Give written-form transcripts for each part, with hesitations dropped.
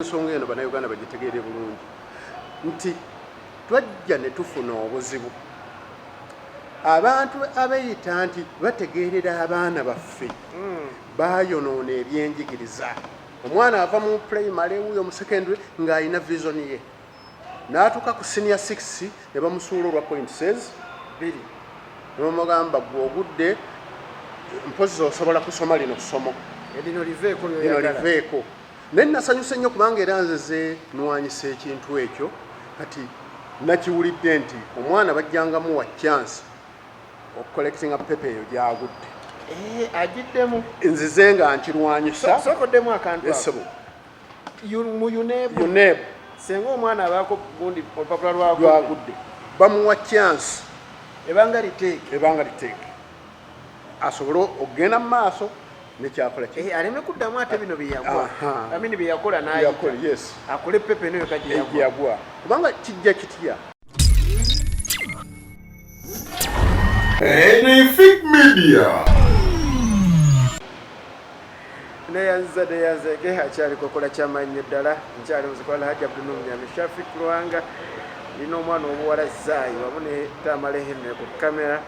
Ensonga eno bannayuganda bagitegeere bulungi nti twajja ne tufuna obuzibu abantu abeeyita nti bategeerera abaana baffe baayonoona ebyenjigiriza. Omwana ava mu primary wuyo mu secondary ng'alina vision ye n'atuuka ku senior 6 ne bamusuula olwa points 2 ne bamugamba gwe ogudde mpozi osobola kusoma lino ssomo lino liveeko. Naye nasanyuse nnyo kubanga era nzeze nwanyisa ekintu ekyo kati nakiwulidde nti omwana bajjangamu wa chance okukollectinga pepe eyo gyagudde agiddemu nzize nga nkirwanyisa sokoddemu akantu esebo mu UNEB senga omwana abaako gundi olupapula lwagudde bamuwa chance ebanga liteeke asobole okugenda mu maaso nekyakola aleme kuddamu ate bino byeyagwa amini byeyakola n'ayita akole pepe neyo kagiyagwa kubanga kijja kitya Ebipya Media neyanzeke akyali kokola kyamannyo ddala nkyali muzikwala Hajji Abdunumya Shafik Lwanga lina omwana obuwala Zaayi wamu ne Tamale Henry ku kamera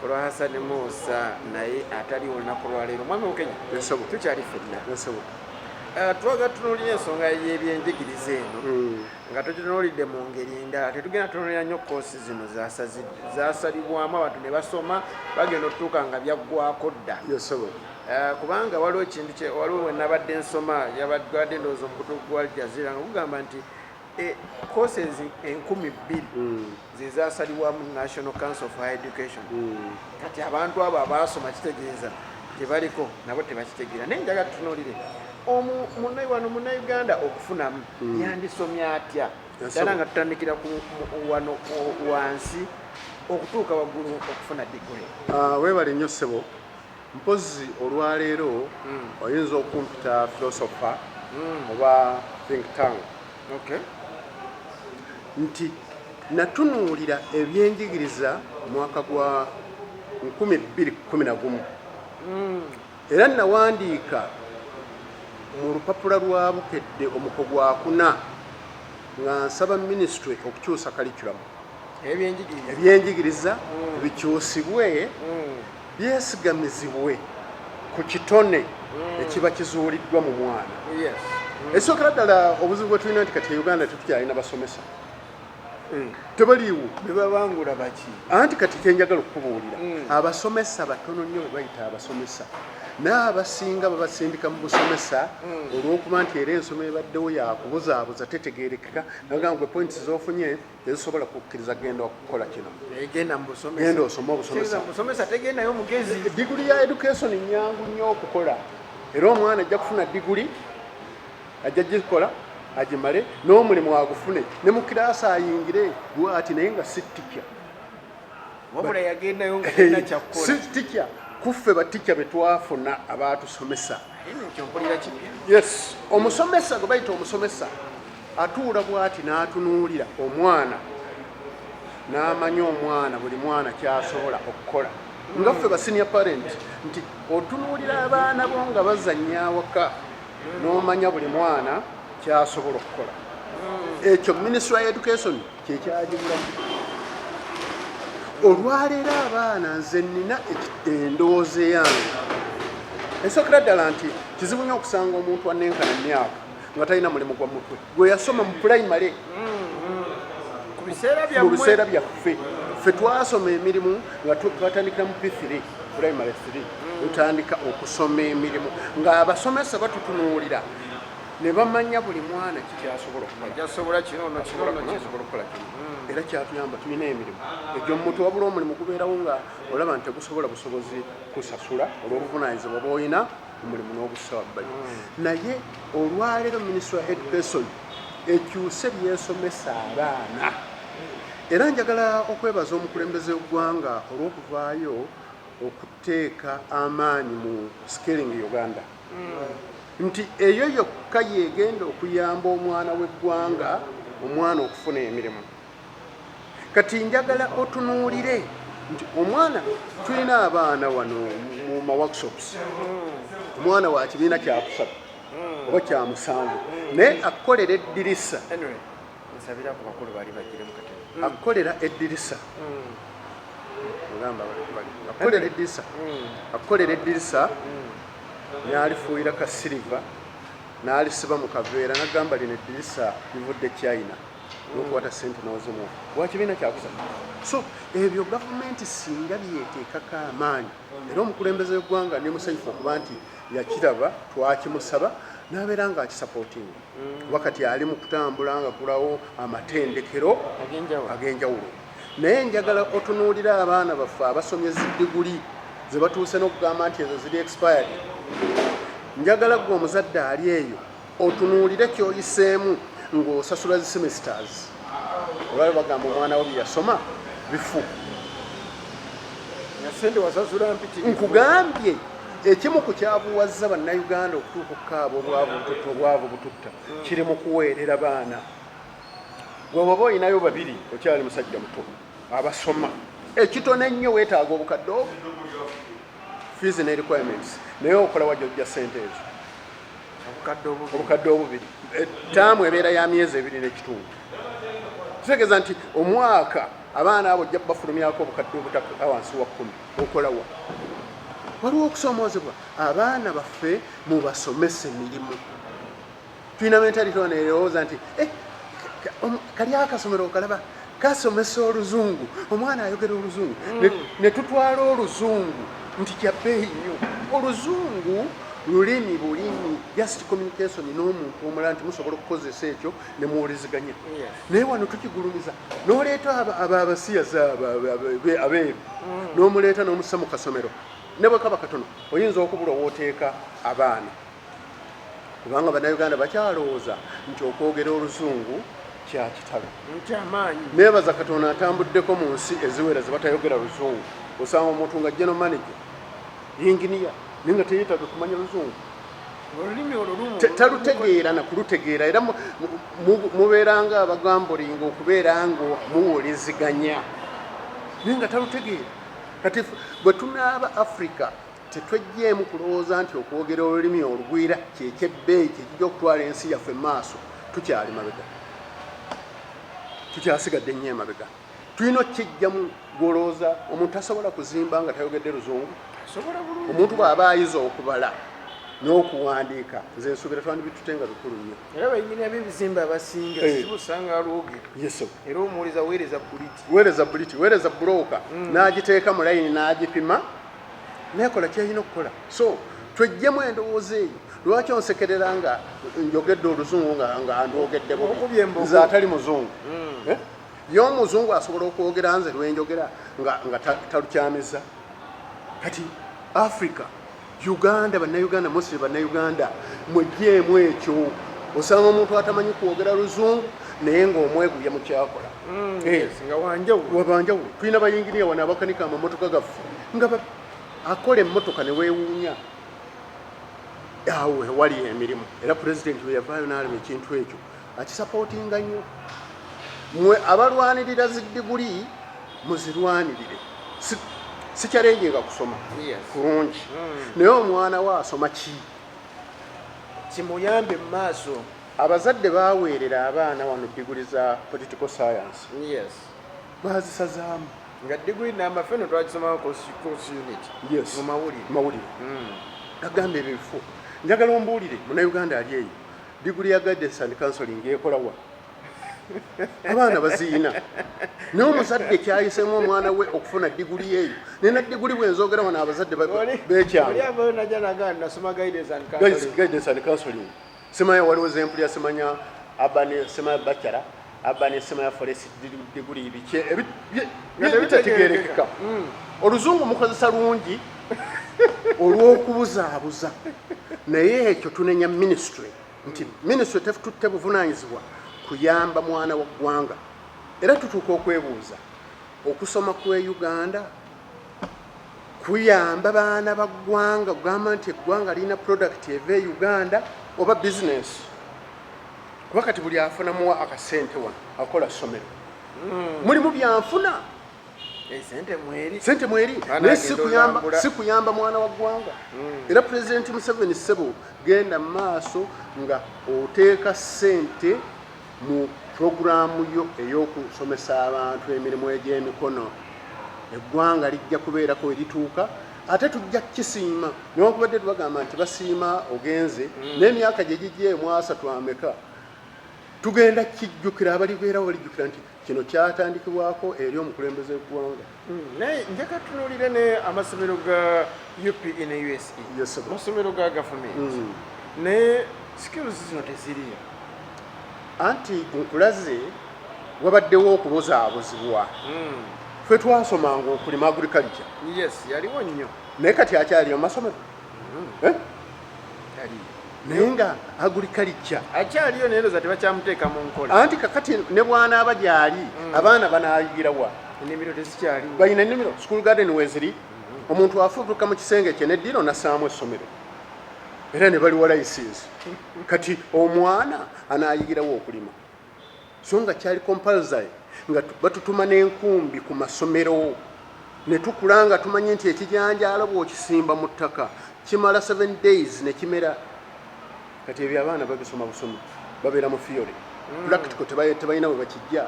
olwa Hassan Musa naye atali olunaku lwaleero mwami Mukenya tukyali ffenna twaga tunuulira ensonga y'ebyenjigiriza eno nga tutunuulidde mu ngeri ndala tetugenda tunuulira nnyo koosi zino zasalibwamu abantu ne basoma bagenda otutuuka nga byaggwako dda kubanga waliwo ekintu waliwo we nabadde nsoma yabadde ndowooza omukutu gwa Al Jazeera nga gugamba nti courses 2,000 zezasalibwamu National Council of Higher Education kati abantu abo abasoma kitegeeza tebaliko nabo tebakitegeera naye njaga tutunuulire wano munnayuganda okufunamu yandisomye atya ddala nga tutandikira wano wansi okutuuka waggulu okufuna digule. Weebale nnyo ssebo mpozi olwaleero oyinza okumpita philosopher oba think tank nti natunuulira ebyenjigiriza mwaka gwa 2011 era nawandiika mu lupapula lwa Bukedde omuko gwa 4 nga nsaba ministry okukyusa curriculum ebyenjigiriza bikyusibwe byesigamizibwe ku kitone ekiba kizuuliddwa mu mwana. Esookera ddala obuzibu bwe tulina nti kati Uganda tetukyalina basomesa tebaliiwo bebabangula baki anti kati kyenjagala okukubuulira abasomesa batono nnyo bebayita abasomesa n'abasinga babasindika mu busomesa olw'okuba nti era ensoma ebaddewo yakubuzaabuza tetegeerekeka nagamba gwe points z'ofunye tezisobola kukkiriza genda okukola kino genda osome obusomesa tegendayo mugezi. Diguli ya education nyangu nnyo okukola era omwana ajja kufuna diguli ajja gikola agimale n'omulimu agufune ne mu kiraasi ayingire bwati naye nga si tikya wabula yagendayo nga talina kyakkola si tikya kuffe batikya betwafuna abatusomesa. Omusomesa gwe bayita omusomesa atuula bwati n'atunuulira omwana n'amanya omwana buli mwana kyasobola okukola nga ffe ba senior parent nti otunuulira abaana bo nga bazannya awaka n'omanya buli mwana kyasobola okukola. Ekyo Ministry of Education kyekyagibulamu. Olwaleero abaana nze nnina endowooza eyange ensookera ddala nti kizibu nnyo okusanga omuntu annenkana myaka nga talina mulimu gwa mutwe gwe yasoma mu primary. Mu biseera byaffe ffe twasoma emirimu nga twatandikira mu P3 primary 3 tutandika okusoma emirimu ng'abasomesa batutunuulira ne bamanya buli mwana kikyasobola okukola era kyatuyamba tulina emirimu egyo mutwe wabula omulimu gubeerawo nga olaba nti tegusobola busobozi kusasula olw'obuvunaanyizibwa bw'olina omulimu n'obussa wabbali. Naye olwaleero Ministry of Education ekyuse byesomesa abaana era njagala okwebaza omukulembeze w'eggwanga olw'okuvaayo okuteeka amaanyi mu scaling Uganda nti eyo yokka yegenda okuyamba omwana w'eggwanga omwana okufuna emirimu. Kati njagala otunuulire nti omwana tulina abaana wano mu ma workshops omwana wa kibiina kyakusatu oba kya musanvu naye akolera eddirisa akolera eddirisa akolera eddirisa n'alifuuyira ka siliva n'alisiba mu kaveera n'agamba lino eddirisa livudde China n'okuwata ssente n'ozimu wa kibiina kyakusatu. So ebyo gavumenti singa byeteekako amaanyi era omukulembeze w'eggwanga ne musanyufu okuba nti yakiraba twakimusaba n'abeera ng'akisapootinga wakati ali mu kutambula nga kulawo amatendekero ag'enjawulo. Naye njagala otunuulira abaana baffe abasomye ziddiguli ze batuuse n'okugamba nti ezo ziri expired. Njagala gwe omuzadde ali eyo otunuulire ky'oyiseemu ng'osasula zi semesters. Olwali bagamba omwana wo bye yasoma bifu. Nkugambye ekimu ku kyabuwazza bannayuganda okutuuka okukaaba obwavu bututta kiri mu kuweerera baana. Gwe bw'oba olinayo babiri okyali musajja muto abasoma ekitone ennyo weetaaga obukadde obwo fees ne requirements naye okola wajjojja ssente ezo obukadde obubiri ettaamu ebeera ya myezi 2 n'ekitundu. Kitegeeza nti omwaka abaana abo ojja bafulumyako obukadde obutaka wansi wa 10 okolawa. Waliwo okusomoozebwa abaana baffe mubasomesa emirimu. Tulina mentality erowooza nti kali akasomero okalaba kasomesa oluzungu omwana ayogera oluzungu ne tutwala oluzungu nti kya bbeeyi nnyo. Oluzungu lulimi bulimi just communication n'omuntu omulala nti musobola okukozesa ekyo ne muwuliziganya. Naye wano tukigulumiza n'oleeta abasiyaza abeeru n'omuleeta n'omussa mu kasomero ne bwe kaba katono oyinza okubula wooteeka abaana kubanga bannayuganda bakyalowooza nti okwogera oluzungu kya kitalo kyamaanyi. Neebaza Katonda atambuddeko mu nsi eziwera ze batayogera luzungu. Osanga omuntu nga general manager yinginiya naye nga teyeetaaga kumanya luzungu talutegeera nakulutegeera era mubeeranga abagambolinga okubeera nga muwuliziganya naye nga talutegeera. Kati bwe tunaaba Africa tetwejjeemu kulowooza nti okwogera olulimi olugwira kyekyebbeeyi kyekijja okutwala ensi yaffe maaso. Tukyali mabega, tukyasigadde nnyo emabega. Tulina okkijjamu golooza omuntu asobola kuzimba nga tayogedde luzungu. Omuntu bw'aba ayiza okubala n'okuwandiika nze nsuubira twandibitute nga bikulu nnyo. Era bayingirira b'ebizimbe abasinga kibusanga alwoge era omuwuliza weereza bulooka n'agiteeka mu layini n'agipima neekola kyeyina okukola. So twejjemu endowooza eyo. Lwaki onsekerera nga njogedde oluzungu nga ndwogedde nze atali muzungu? Ye omuzungu asobola okwogera nze lwenjogera nga talukyamiza. Kati Africa, Uganda, bannayuganda, mostly bannayuganda mujjeemu ekyo. Osanga omuntu atamanyi kwogera luzungu naye ng'omweguye mu kyakola nga wanjawulo. Tulina bayinginiya wano abakanika amamotoka gaffe nga akola emmotoka ne weewuunya awo wali emirimu. Era pulezidenti we yavaayo n'alema ekintu ekyo akisapootinga nnyo. Mwe abalwanirira ziddiguli muzirwanirire. Sikyalenjinga kusoma kurungi naye omwana we asoma ki kimuyambe mu maaso. Abazadde baweerera abaana wano diguli za political science bazisazaamu nga diguli n'amafeno twagisomako course unit mu mawulire. Agamba ebyo bifo. Njagala ombuulire munnayuganda ali eyo diguli ya guidance and counseling ekolawa abaana baziina naye omuzadde kyayisemu omwana we okufuna diguli eyo naye na diguli bwenzogera wano abazadde guidance and counseling. Simanya waliwo zempulya simanya abane simanya bachelor abane simanya forest diguli bitategeerekeka. Oluzungu mukozesa lungi olw'okubuzaabuza naye ekyo tunenya ministry nti ministry tutte buvunaanyizibwa kuyamba mwana wa ggwanga. Era tutuuka okwebuuza okusoma kw'e Uganda kuyamba baana ba ggwanga kugamba nti eggwanga lirina product eva e Uganda oba business. Kuba kati buli afunamuwa akasente wano akola ssomero mulimu byanfuna sente mweri naye sikuyamba mwana wa ggwanga. Era Pulezidenti Museveni ssebo genda mu maaso nga oteeka ssente mu puroguramu yo ey'okusomesa abantu emirimu egy'emikono. Eggwanga lijja kubeerako we lituuka ate tujja kukisiima newankubadde tubagamba nti basiima ogenze n'emyaka gye gijja mwasa twameka tugenda kijjukira abalibeerawo balijjukira nti kino kyatandikibwako eri omukulembeze w'eggwanga. Naye njagala tunuulire ne amasomero ga UP in USA amasomero ga gavumenti naye skills zino teziriyo anti nkulaze wabaddewo okubuzaabuzibwa. Ffe twasomanga okulima agriculture. Yes, yaliwo nnyo. Naye kati akyaliyo mu masomero. Naye nga agriculture akyaliyo naye ndoza tebakyamuteeka mu nkola. Anti kakati ne bwana abagyali abaana banaayigira wa? Ennimiro tezikyaliwo. Balina ennimiro school garden weeziri. Omuntu afuutuka mu kisenge kye n'eddiiro n'assaamu essomero. Era ne baliwa license. Kati omwana anaayigirawo okulima. So nga kyali compulsory nga batutuma n'enkumbi ku masomero ne tukulanga tumanye nti ekijanjaalo bw'okisimba mu ttaka kimala 7 days ne kimera. Kati ebyo abaana babisoma busomi babeera mu theory. Practical tebalina bwe bakijja.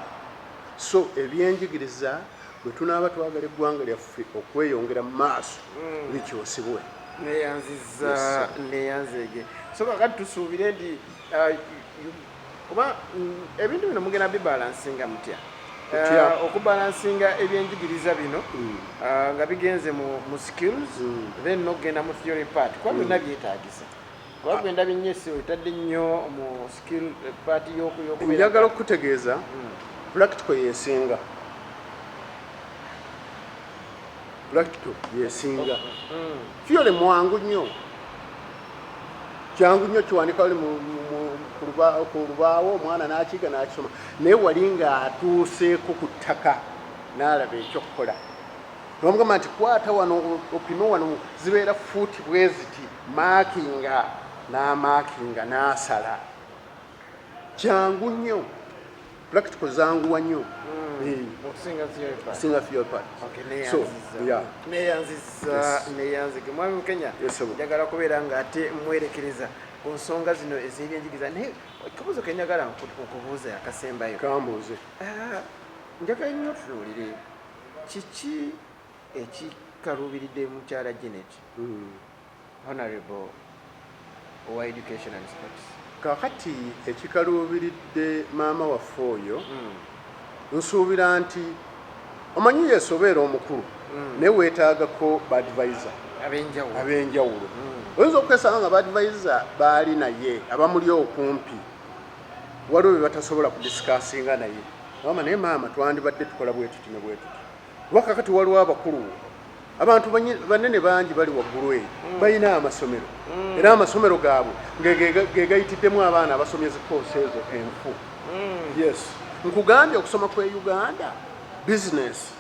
So ebyenjigiriza bwe tunaaba twagala eggwanga lyaffe okweyongera mu maaso bikyosibwe. Neyanzege so kakati tusuubire nti kuba ebintu bino mugenda bibalansinga mutya okubalansinga ebyenjigiriza bino nga bigenze mu skills then nogenda mu theory part kuba byonna byetaagisa kuba gwenda binyesi otadde nnyo mu skill part njagala okutegeeza practical yesinga theory mwangu nnyo kyangu nnyo kiwanika wali ku lubaawo omwana n'akiga n'akisoma naye wali ng'atuuseeko ku ttaka n'alaba ekyokukola nomugamba nti kwata wano opime wano zibeera fuuti bwe ziti maakinga n'amaakinga n'asala kyangu nnyo practical zanguwa nnyo okusinga theory part. Neyanzige mwami Mukenya njagala kubeera nga ate mwerekereza ku nsonga zino ez'ebyenjigiriza naye kabuzo ke njagala okubuuza akasembayo kambuuze njagala nnyo tunuulire kiki ekikaluubiridde mukyala Janet honorable owa education and sports. Kakati ekikaluubiridde maama waffe oyo nsuubira nti omanyi yeesobeera omukulu naye weetaagako badvisor ab'enjawulo. Oyinza okwesanga nga badvisor baali naye abamuli okumpi waliwo bye batasobola kudisikasinga naye ama naye maama twandibadde tukola bwetuti ne bwetuti kuba kakati waliwo abakulu abantu banene bangi bali waggulu eyo balina amasomero era amasomero gaabwe gegayitiddemu abaana abasomye zikoosi ezo enfu. Yes, nkugambye okusoma kwe Uganda business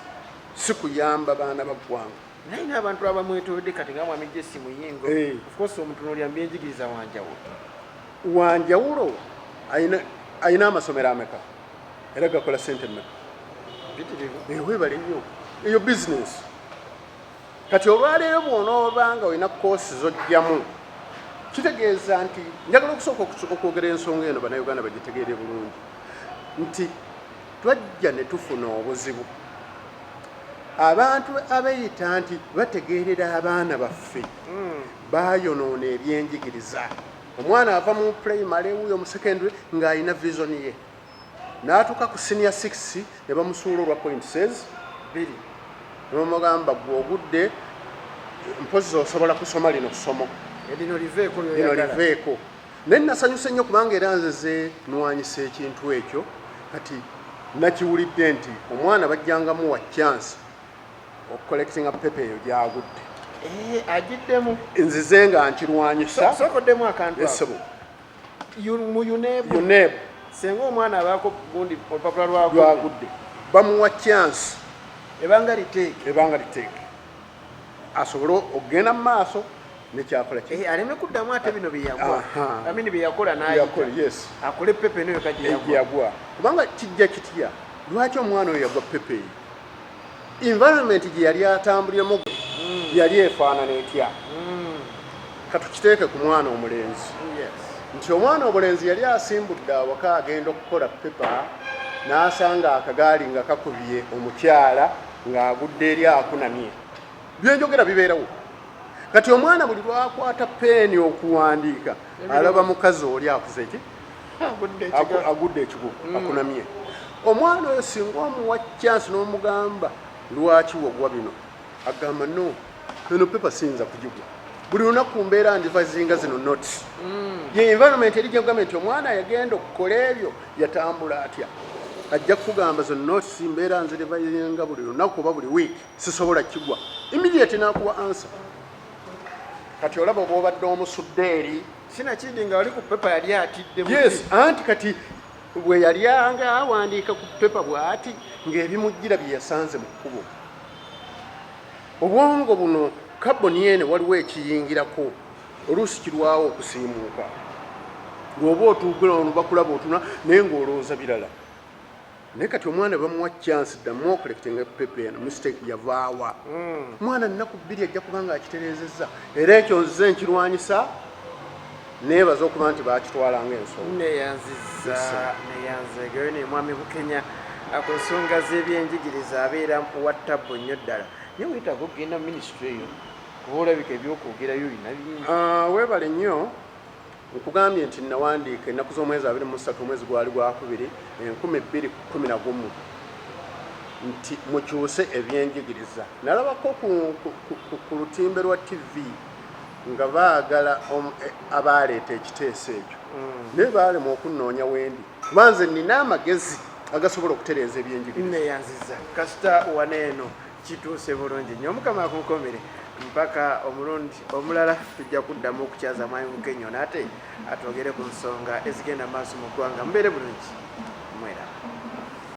si kuyamba baana baggwanga naye n'abantu abamwetoodde kati nga mwami Jesse Muyingo of course omutunuulira mu byenjigiriza wanjawulo ayina amasomero ameka era gakola sente mmeka webale nnyo eyo business. Kati olwaleero bw'onoobanga olina koosi zojjamu kitegeeza nti njagala okusooka okwogera ensonga eno bannayuganda bagitegeere bulungi nti twajja ne tufuna obuzibu abantu abeeyita nti bategeerera abaana baffe baayonoona ebyenjigiriza. Omwana ava mu primary wuyo mu secondary ng'alina vision ye n'atuuka ku senior 6 ne bamusuula olwa points 2 nebamugamba gw'ogudde mpozi osobola kusoma lino ssomo lino liveeko. Naye nasanyuse nnyo kubanga era nzeze nwanyisa ekintu ekyo kati nakiwulidde nti omwana bajjangamu wa chance okukollectinga pepe eyo gy'agudde agiddemu nzize nga nkirwanyisa sokoddemu akantu mu UNEB senga omwana abaako gundi olupapula lwagudde bamuwa chance ebanga liteeke asobole okugenda mu maaso nekyakola aleme kuddamu ate bino byeyakola n'ayita akole pepe neyo kagiyagwa kubanga kijja kitya lwaki omwana oyo yagwa pepe environment gye yali atambuliremu yali efaanana etya katukiteeke ku mwana omulenzi nti omwana omulenzi yali asimbudde awaka agenda okukola pepa n'asanga akagaali nga kakubye omukyala ng'agudde eri akunamye byenjogera bibeerawo kati omwana buli lwakwata peeni okuwandiika alaba mukazi oli akuze ki agudde ekigugu akunamye omwana oyo singa omuwa chansi n'omugamba lwaki wogwa bino agamba no eno pepa siyinza kugigwa buli lunaku mbeera ndivazinga zino notes ye environment eri gyegamba nti omwana yagenda okukola ebyo yatambula atya ajja kugamba zo notes mbeera nzirevazinga buli lunaku oba buli week sisobola kigwa immediate nakuwa answer kati olaba oba obadde omusudde eri sinakindi nga wali ku pepa yali atidde yes anti kati bwe yali anga awandiika ku pepa bw'ati ng'ebimujjira bye yasanze mu kkubo obwongo buno kaboni ene waliwo ekiyingirako oluusi kirwawo okusiimuuka ng'oba otuugula ono bakulaba otuna naye ng'olowooza birala naye kati omwana bamuwa chansi ddamu okolekitinga pepa eno mistake yavaawa omwana nnaku bbiri ajja kuba nga akitereezezza era ekyo nzize nkirwanyisa neebaza okuba nti bakitwalanga ensonga neyanzegeyo ne mwami Bukenya ku nsonga z'ebyenjigiriza abeera wa ttabbo nnyo ddala naye wetaaga okugenda mu minisitule eyo kuba olabika ebyokwogerayo bina bingi weebale nnyo nkugambye nti nawandiika ennaku z'omwezi 23 omwezi gwali gwakubiri 2011 nti mukyuse ebyenjigiriza nalabako ku lutimbe lwa TV nga baagala abaleeta ekiteeso ekyo naye baalema okunnoonya wendi kuba nze nina amagezi agasobola okutereeza ebyenjigiriza neyanziza kasita waneeno kituuse bulungi nnyo omukama akunkomere mpaka omulundi omulala tujja kuddamu okukyaza mwami Bukenya ate atwogere ku nsonga ezigenda maaso mu ggwanga mubeere bulungi